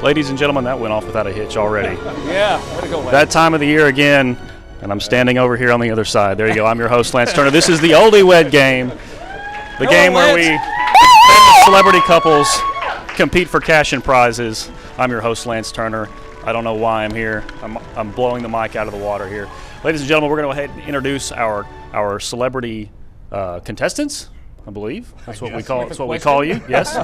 Ladies and gentlemen, that went off without a hitch already. Yeah, way to go, Lance. That time of the year again, and I'm standing over here on the other side. There you go. I'm your host, Lance Turner. This is the OldyWed Game, the game where we celebrity couples compete for cash and prizes. I'm your host, Lance Turner. I don't know why I'm here. I'm blowing the mic out of the water here. Ladies and gentlemen, we're going to go ahead and introduce our celebrity contestants. I believe that's what we call. That's what we call you. Yes.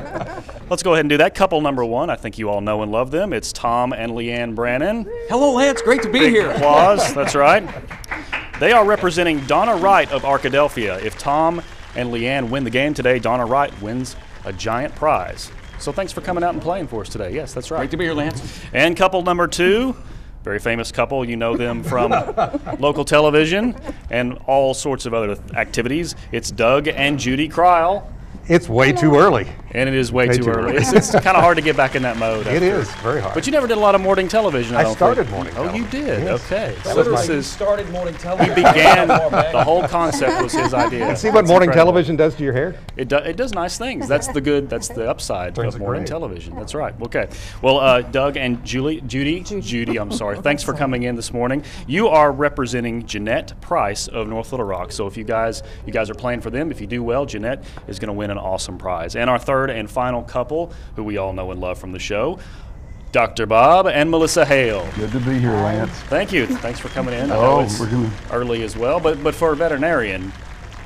Let's go ahead and do that. Couple number one. I think you all know and love them. It's Tom and Leanne Brannon. Hello, Lance. Great to be here. Applause. That's right. They are representing Donna Wright of Arkadelphia. If Tom and Leanne win the game today, Donna Wright wins a giant prize. So thanks for coming out and playing for us today. Yes, that's right. Great to be here, Lance. And couple number two. Very famous couple. You know them from local television and all sorts of other activities. It's Doug and Judy Cryle. It's way too early. And it is way too early. It's kind of hard to get back in that mode. It is very hard. But you never did a lot of morning television. I started morning television. Oh, you did? Yes. Okay. Literally started morning television. He began, the whole concept was his idea. And see what morning television does to your hair? It does nice things. That's the upside Turns of it morning great. television. That's right. Okay. Well, Doug and Judy, I'm sorry. Thanks for coming in this morning. You are representing Jeanette Price of North Little Rock. So if you guys are playing for them, if you do well, Jeanette is going to win an awesome prize. And our third and final couple, who we all know and love from the show, Dr. Bob and Melissa Hale. Good to be here, Lance. Thank you. Thanks for coming in. I know it's early as well, but for a veterinarian,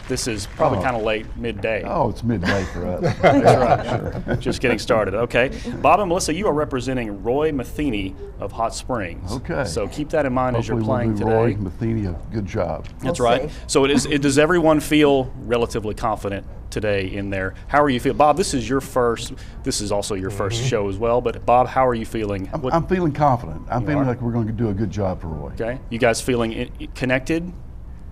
this is probably kind of late, midday. Oh, it's midday for us. That's right. Sure. Just getting started. Okay. Bob and Melissa, you are representing Roy Matheny of Hot Springs. Okay. So keep that in mind as you're Hopefully playing we'll do today. Roy Matheny a good job. That's right. So does everyone feel relatively confident today in there? How are you feeling? Bob, this is also your first show as well, but Bob, how are you feeling? I'm feeling confident. I'm feeling like we're going to do a good job for Roy. Okay. You guys feeling connected?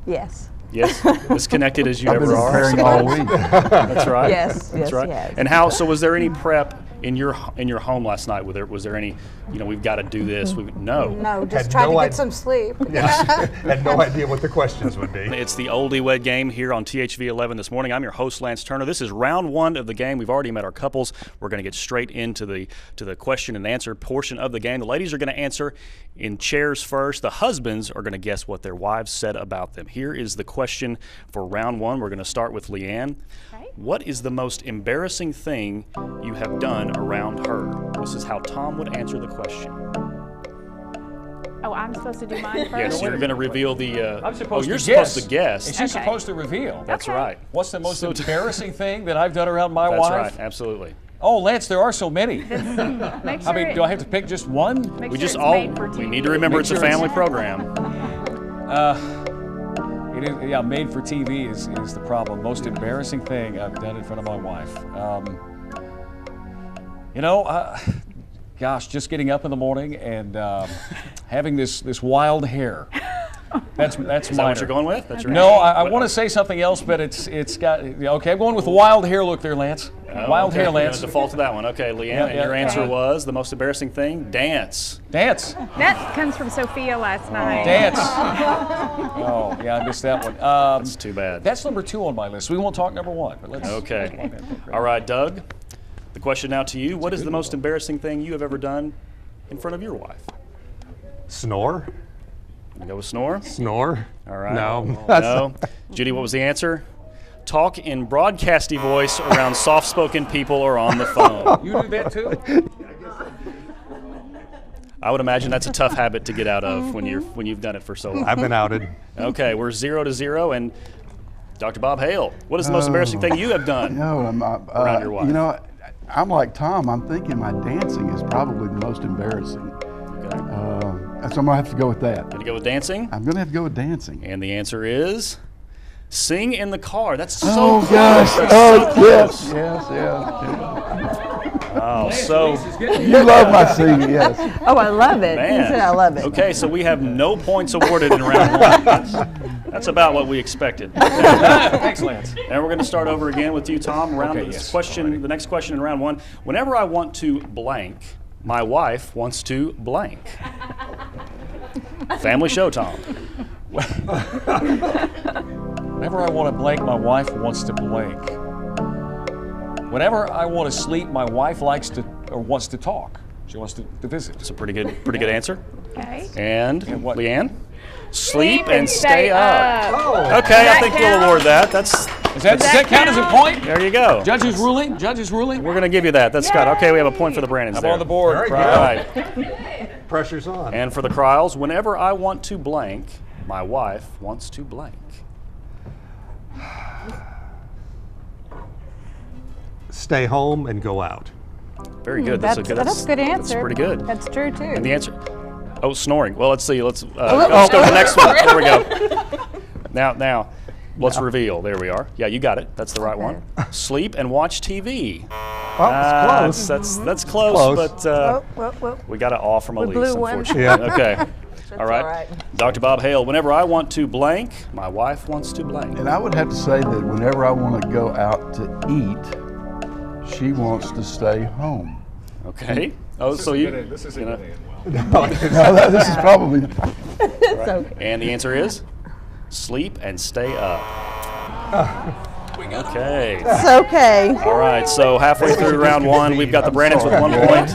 Yes. Yes, as connected as you I've been ever are. preparing all week. That's right. Yes, That's yes, right. yes. And how? So, was there any prep in your home last night? Was there any? We've got to do this. No. No, just Had trying no to get some sleep. Had no idea what the questions would be. It's the OldyWed Game here on THV 11 this morning. I'm your host, Lance Turner. This is round one of the game. We've already met our couples. We're going to get straight into the question and answer portion of the game. The ladies are going to answer in chairs first. The husbands are going to guess what their wives said about them. Here is the question for round one. We're going to start with Leanne. Okay. What is the most embarrassing thing you have done around her? This is how Tom would answer the question. Oh, I'm supposed to do mine first? Yes, you're going to reveal the... I'm supposed you're to guess. supposed to guess. And she's Okay. supposed to reveal. That's Okay. right. What's the most embarrassing thing that I've done around my That's wife? right, absolutely. Oh, Lance, there are so many. Make sure I mean, do I have to pick just one? make We sure just it's all made for we TV. need to remember Make it's a sure it's- family program. It is, yeah, made for TV is the problem. Most embarrassing thing I've done in front of my wife. Gosh, just getting up in the morning and having this wild hair. That's Is that minor. what you're going with? That's your No, I want to say something else, but it's got okay. I'm going with the wild hair look there, Lance. Wild hair, We're Lance. gonna default to that one. Okay, Leanne, Yeah, and yeah. your answer Okay. was the most embarrassing thing? Dance. Dance, That comes from Sophia last night. dance. Oh, yeah, I missed that one. That's too bad. That's number 2 on my list. We won't talk number 1, but let's. Okay. All right, Doug. The question now to you. What is the most embarrassing thing you have ever done in front of your wife? Snore? You go with snore? Snore? All right. No. No. Judy, what was the answer? Talk in broadcasty voice around soft-spoken people or on the phone. You do that too? I would imagine that's a tough habit to get out of when you've done it for so long. I've been outed. Okay, we're 0-0, and Dr. Bob Hale, what is the most embarrassing thing you have done? Around your wife. I'm like Tom. I'm thinking my dancing is probably the most embarrassing. Okay. So I'm going to have to go with that. Gonna go with dancing? I'm going to have to go with dancing. And the answer is sing in the car. That's so Oh, close. gosh. That's Oh, so yes, close. yes. Oh, so You love my singing, yes. Oh, I love it. man. He said I love it. Okay, so we have no points awarded in round one. That's about what we expected. Thanks, Lance. And we're going to start over again with you, Tom. Okay, yes. The next question in round one. Whenever I want to blank, my wife wants to blank. Family show, Tom. Whenever I want to blank, my wife wants to blank. Whenever I want to sleep, my wife likes to or wants to talk. She wants to visit. It's a pretty good answer. Okay. And what? Leanne? Sleep and stay up. Okay, I think we'll award that. Does that count as a point? There you go. Judges ruling. Judges ruling. We're going to give you that. That's Scott. Okay, we have a point for the Brandons I'm there. on the board. Very good. Right. Pressure's on. And for the Kryles, whenever I want to blank, my wife wants to blank. Stay home and go out. Very good. That's a good answer. That's pretty good. That's true too. And the answer, snoring. Well, let's see. Let's go to the next one. There we go. Now, let's reveal. There we are. Yeah, you got it. That's the right one. Sleep and watch TV. Oh, it's close. That's close, but Whoa. we got it all from Elise, blew one. unfortunately. Yeah. Okay. All right. all right. Dr. Bob Hale, whenever I want to blank, my wife wants to blank. And I would have to say that whenever I want to go out to eat, she wants to stay home. Okay. Oh, so you. This is you know, No, this is probably. And the answer is sleep and stay up. Okay. It's okay. All right. So halfway through round one, we've got the Brandons with 1 point.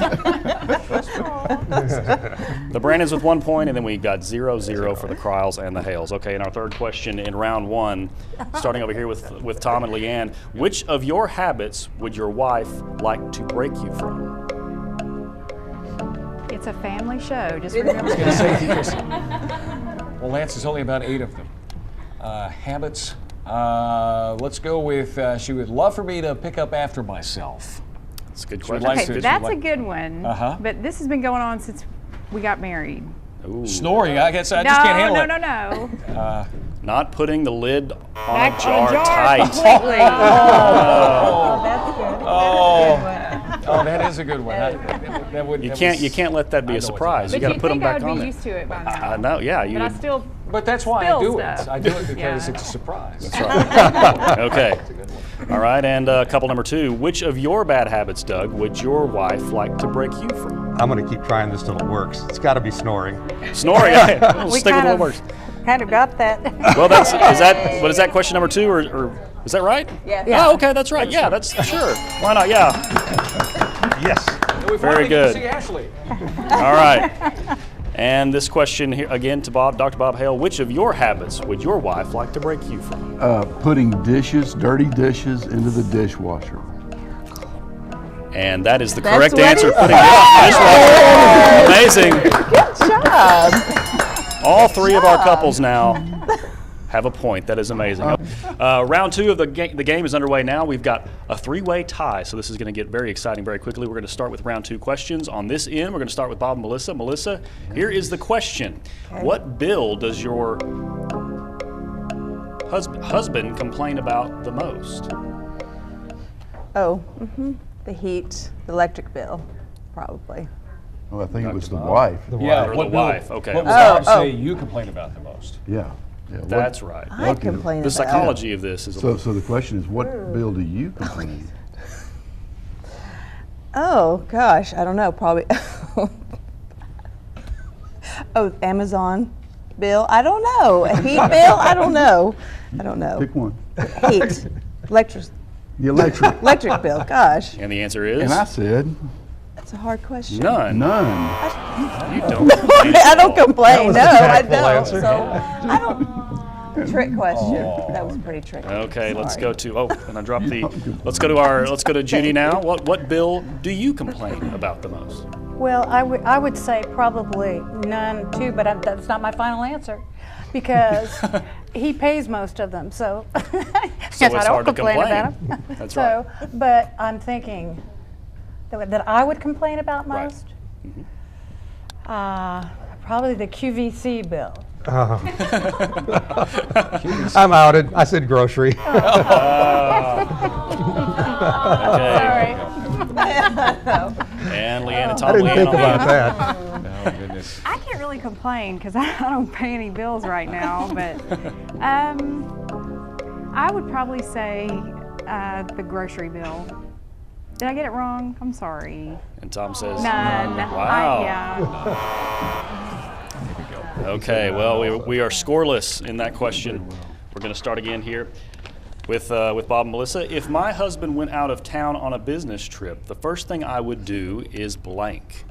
The Brandons with 1 point, and then we got 0-0 for the Kryles and the Hales. Okay, and our third question in round one, starting over here with Tom and Leanne. Which of your habits would your wife like to break you from? It's a family show. Just remember. Well, Lance, there's only about 8 of them. Habits. Let's go with she would love for me to pick up after myself. That's a good She would question. like Okay, to- that's a good one. Uh-huh. But this has been going on since we got married. Ooh. Snoring, I guess I just can't handle it. No. Not putting the lid on Back a jar on a jar tight. completely. That's good. Oh, that is a good one. That would, You that can't was- let that be I a know what surprise. you You got to you'd put them think I back would on be there. used to it by now. I know. Yeah. You. But I still. But that's why I Spill do stuff. it. I do it because Yeah. it's a surprise. Okay. All right. And couple number 2. Which of your bad habits, Doug, would your wife like to break you from? I'm going to keep trying this till it works. It's got to be snoring. Snoring. We'll We stick with kind what of, works. kind of got that. Well, is that question number 2 or is that right? Yeah. Oh, okay. That's right. Yeah. That's sure. Why not? Yeah. Yes. We Very finally get to good. See Ashley. All right. And this question here again to Dr. Bob Hale. Which of your habits would your wife like to break you from? Putting dirty dishes into the dishwasher. And that is the That's correct what answer. he Putting it in the dishwasher. Amazing. Good job. All 3 of our couples now have a point. That is amazing. Round 2 of the game is underway now. We've got a 3-way tie, so this is going to get very exciting very quickly. We're going to start with round 2 questions. On this end, we're going to start with Bob and Melissa. Melissa, here is the question. Okay. What bill does your husband complain about the most? The heat, the electric bill, probably. Well, I think it was the wife. Yeah, Or what the will- wife, okay. What will Bob say you complain about the most? Yeah. What- That's right. I complain The about psychology of this is a So the question is, what bill do you complain? Oh gosh, I don't know. Probably. Amazon bill. I don't know. A heat bill. I don't know. Pick one. Heat, electric The electric. bill. Gosh, And the answer is And I said, that's a hard question. none. none. You don't. I don't complain. No, I tactful don't. answer. So I don't. Trick question. That was pretty tricky. Okay, let's Sorry. go to and I dropped the. Let's go to Judy now. What bill do you complain about the most? Well, I would say probably none too, but that's not my final answer because he pays most of them. So, So yes, it's I hard to don't complain about complain. him. That's so, but I'm thinking that I would complain about Right. most. Probably the QVC bill. I'm outed. I said grocery. Okay. And Leanne and Tom. I didn't Leanne think on about Leanne. that. Oh, goodness. I can't really complain because I don't pay any bills right now. But I would probably say the grocery bill. Did I get it wrong? I'm sorry. And Tom says None. Wow. Yeah. Okay, well, we are scoreless in that question. We're going to start again here. with Bob and Melissa. If my husband went out of town on a business trip, the first thing I would do is blank.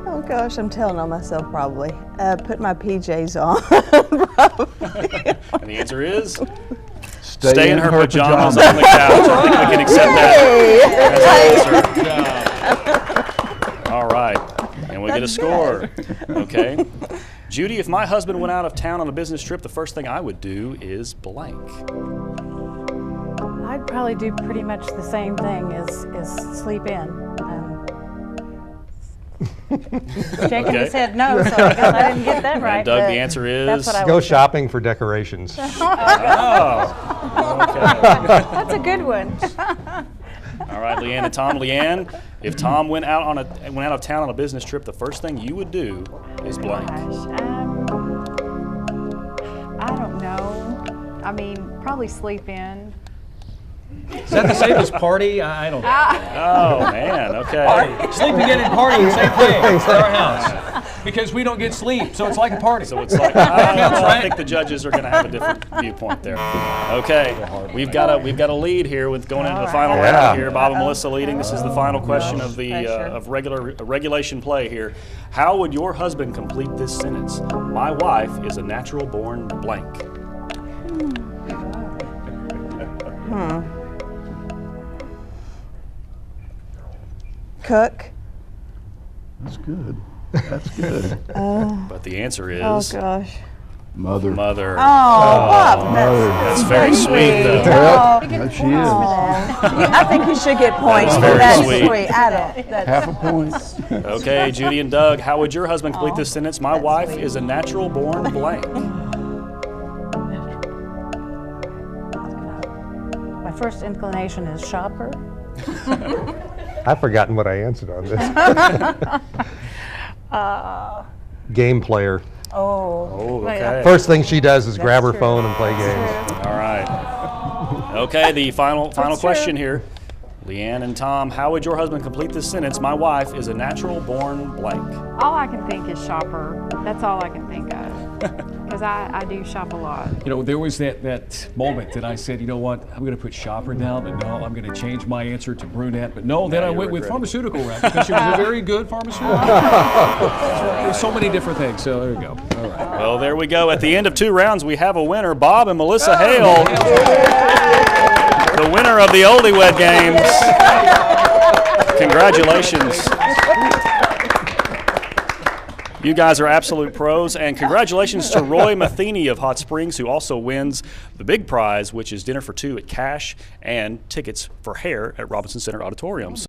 Oh gosh, I'm telling on myself probably. Put my PJs on. And the answer is Stay in her pajamas on the couch. I think we can accept that as an answer. All right, and we get a score. Okay. Judy, if my husband went out of town on a business trip, the first thing I would do is blank. I'd probably do pretty much the same thing as sleep in. Shaking his head no, so I guess I didn't get that right. And Doug, the answer is that's what I Go would say. shopping for decorations. Oh, okay. That's a good one. All right, Leanne and Tom. Leanne, if Tom went out of town on a business trip, the first thing you would do is blank. Gosh, I don't know. I mean, probably sleep in. Is that the same as party? I don't know. Oh man, okay. Sleeping in and partying, same thing at our house. Because we don't get sleep, so it's like a party. So it's like I think the judges are going to have a different viewpoint there. Okay, we've got a lead here with going into the final round here. Bob and Melissa leading. This is the final question of the regulation play here. How would your husband complete this sentence? My wife is a natural born blank. Cook. That's good. That's good. But the answer is Oh gosh. Mother. mother. Oh, Bob. Mother. That's very sweet, though. Yep, there she is. I think you should get points for very that. sweet. I don't. Half a point. Okay, Judy and Doug, how would your husband complete this sentence? My wife is a natural born blank. My first inclination is shopper. I've forgotten what I answered on this. Game player. Oh, okay. First thing she does is grab her phone and play games. All right. Okay, the final question here. Leanne and Tom, how would your husband complete this sentence? My wife is a natural born blank. All I can think is shopper. That's all I can think of. Because I do shop a lot. You know, there was that moment that I said, you know what, I'm going to put shopper down, but no, I'm going to change my answer to brunette. But no, then I went with pharmaceutical route because she was a very good pharmaceutical. There's so many different things, so there we go. All right. Well, there we go. At the end of 2 rounds, we have a winner, Bob and Melissa Hale. The winner of the OldyWed Games. Congratulations. You guys are absolute pros, and congratulations to Roy Matheny of Hot Springs, who also wins the big prize, which is dinner for 2 at Cash and tickets for hair at Robinson Center Auditoriums.